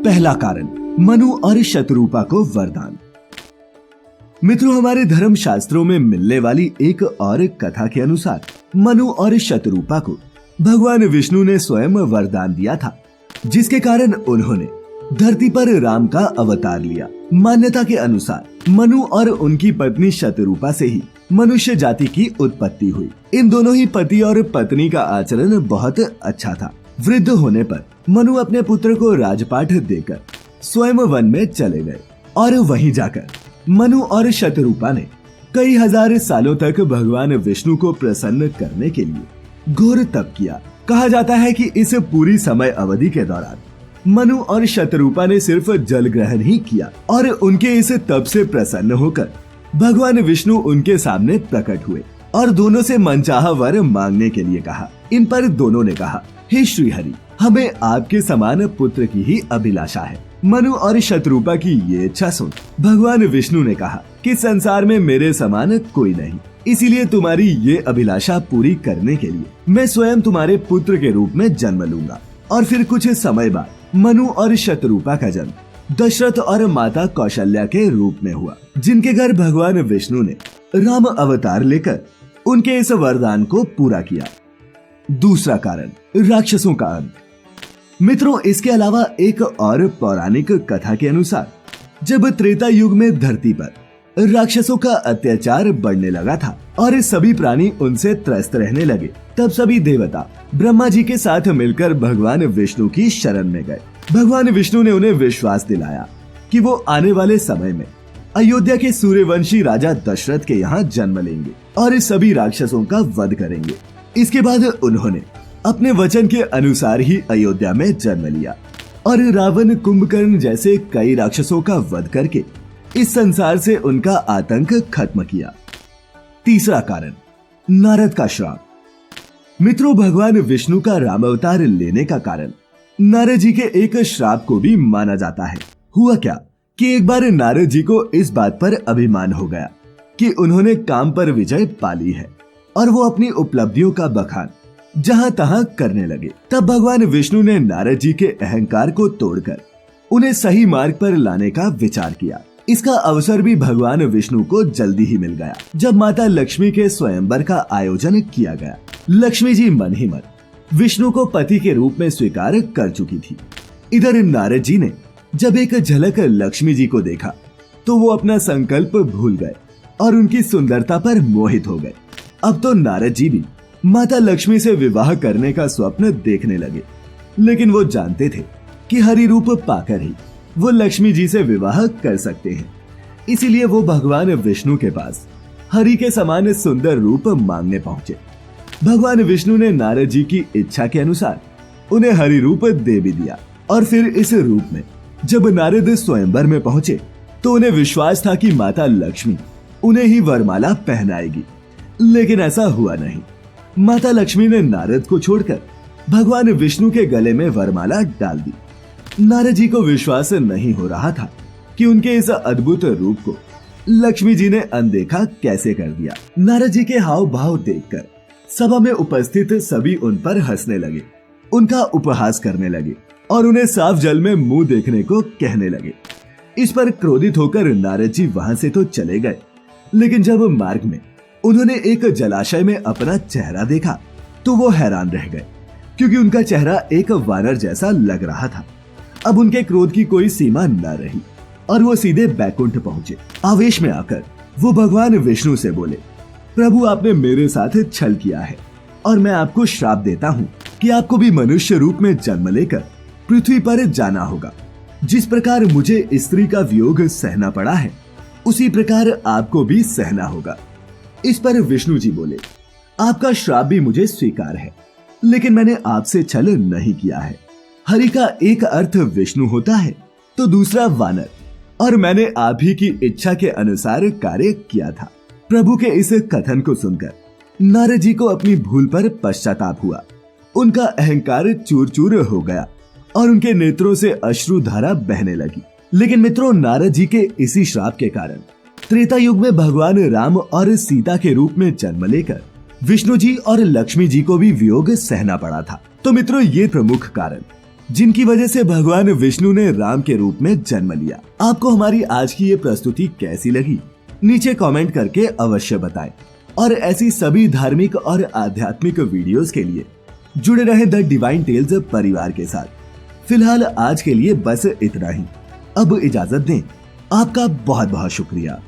पहला कारण, मनु और शतरूपा को वरदान। मित्रों, हमारे धर्म शास्त्रों में मिलने वाली एक और कथा के अनुसार मनु और शतरूपा को भगवान विष्णु ने स्वयं वरदान दिया था, जिसके कारण उन्होंने धरती पर राम का अवतार लिया। मान्यता के अनुसार मनु और उनकी पत्नी शतरूपा से ही मनुष्य जाति की उत्पत्ति हुई। इन दोनों ही पति और पत्नी का आचरण बहुत अच्छा था। वृद्ध होने पर मनु अपने पुत्र को राजपाट देकर स्वयं वन में चले गए और वहीं जाकर मनु और शतरूपा ने कई हजार सालों तक भगवान विष्णु को प्रसन्न करने के लिए घोर तप किया। कहा जाता है कि इस पूरी समय अवधि के दौरान मनु और शतरूपा ने सिर्फ जल ग्रहण ही किया और उनके इस तप से प्रसन्न होकर भगवान विष्णु उनके सामने प्रकट हुए और दोनों से मनचाहा वर मांगने के लिए कहा। इन पर दोनों ने कहा, हे श्री हरि, हमें आपके समान पुत्र की ही अभिलाषा है। मनु और शतरूपा की ये इच्छा सुन भगवान विष्णु ने कहा कि संसार में मेरे समान कोई नहीं, इसीलिए तुम्हारी ये अभिलाषा पूरी करने के लिए मैं स्वयं तुम्हारे पुत्र के रूप में जन्म लूंगा। और फिर कुछ समय बाद मनु और शतरूपा का जन्म दशरथ और माता कौशल्या के रूप में हुआ, जिनके घर भगवान विष्णु ने राम अवतार लेकर उनके इस वरदान को पूरा किया। दूसरा कारण, राक्षसों का अंत। मित्रों, इसके अलावा एक और पौराणिक कथा के अनुसार जब त्रेता युग में धरती पर राक्षसों का अत्याचार बढ़ने लगा था और सभी प्राणी उनसे त्रस्त रहने लगे, तब सभी देवता ब्रह्मा जी के साथ मिलकर भगवान विष्णु की शरण में गए। भगवान विष्णु ने उन्हें विश्वास दिलाया कि वो आने वाले समय में अयोध्या के सूर्यवंशी राजा दशरथ के यहाँ जन्म लेंगे और सभी राक्षसों का वध करेंगे। इसके बाद उन्होंने अपने वचन के अनुसार ही अयोध्या में जन्म लिया और रावण, कुंभकर्ण जैसे कई राक्षसों का वध करके इस संसार से उनका आतंक खत्म किया। तीसरा कारण, नारद का श्राप। मित्रों, भगवान विष्णु का राम अवतार लेने का कारण नारद जी के एक श्राप को भी माना जाता है। हुआ क्या कि एक बार नारद जी को इस बात पर अभिमान हो गया कि उन्होंने काम पर विजय पाली है और वो अपनी उपलब्धियों का बखान जहां तहां करने लगे। तब भगवान विष्णु ने नारद जी के अहंकार को तोड़कर उन्हें सही मार्ग पर लाने का विचार किया। इसका अवसर भी भगवान विष्णु को जल्दी ही मिल गया जब माता लक्ष्मी के स्वयंवर का आयोजन किया गया। लक्ष्मी जी मन ही मन विष्णु को पति के रूप में स्वीकार कर चुकी थी। इधर नारद जी ने जब एक झलक लक्ष्मी जी को देखा तो वो अपना संकल्प भूल गए और उनकी सुंदरता पर मोहित हो गए। अब तो नारद जी भी माता लक्ष्मी से विवाह करने का स्वप्न देखने लगे, लेकिन वो जानते थे कि हरि रूप पाकर ही वो लक्ष्मी जी से विवाह कर सकते हैं। इसीलिए वो भगवान विष्णु के पास हरि के समान सुंदर रूप मांगने पहुंचे। भगवान विष्णु ने नारद जी की इच्छा के अनुसार उन्हें हरि रूप दे भी दिया और फिर इस रूप में जब नारद स्वयंवर में पहुंचे तो उन्हें विश्वास था कि माता लक्ष्मी उन्हें ही वरमाला पहनाएगी, लेकिन ऐसा हुआ नहीं। माता लक्ष्मी ने नारद को छोड़कर भगवान विष्णु के गले में वरमाला डाल दी। नारद जी को विश्वास नहीं हो रहा था कि उनके इस अद्भुत रूप को लक्ष्मी जी ने अनदेखा कैसे कर दिया। नारद जी के हाव भाव देखकर सभा में उपस्थित सभी उन पर हंसने लगे, उनका उपहास करने लगे और उन्हें साफ जल में मुंह देखने को कहने लगे। इस पर क्रोधित होकर नारद जी वहां से तो चले गए, लेकिन जब मार्ग में उन्होंने एक जलाशय में अपना चेहरा देखा तो वो हैरान रह गए, क्योंकि उनका चेहरा एक वानर जैसा लग रहा था। अब उनके क्रोध की कोई सीमा न रही और वो सीधे बैकुंठ पहुंचे। आवेश में आकर वो भगवान विष्णु से बोले, प्रभु, आपने मेरे साथ छल किया है और मैं आपको श्राप देता हूँ कि आपको भी मनुष्य रूप में जन्म लेकर पृथ्वी पर जाना होगा। जिस प्रकार मुझे स्त्री का वियोग सहना पड़ा है, उसी प्रकार आपको भी सहना होगा। इस पर विष्णु जी बोले, आपका श्राप भी मुझे स्वीकार है, लेकिन मैंने आपसे छल नहीं किया है। हरि का एक अर्थ विष्णु होता है तो दूसरा वानर, और मैंने आप ही की इच्छा के अनुसार कार्य किया था। प्रभु के इस कथन को सुनकर नारद जी को अपनी भूल पर पश्चाताप हुआ। उनका अहंकार चूर चूर हो गया और उनके नेत्रों से अश्रु धारा बहने लगी। लेकिन मित्रों, नारद जी के इसी श्राप के कारण त्रेता युग में भगवान राम और सीता के रूप में जन्म लेकर विष्णु जी और लक्ष्मी जी को भी वियोग सहना पड़ा था। तो मित्रों, ये प्रमुख कारण जिनकी वजह से भगवान विष्णु ने राम के रूप में जन्म लिया। आपको हमारी आज की ये प्रस्तुति कैसी लगी, नीचे कमेंट करके अवश्य बताएं। और ऐसी सभी धार्मिक और आध्यात्मिक वीडियोस के लिए जुड़े रहें द डिवाइन टेल्स परिवार के साथ। फिलहाल आज के लिए बस इतना ही। अब इजाजत दें। आपका बहुत बहुत शुक्रिया।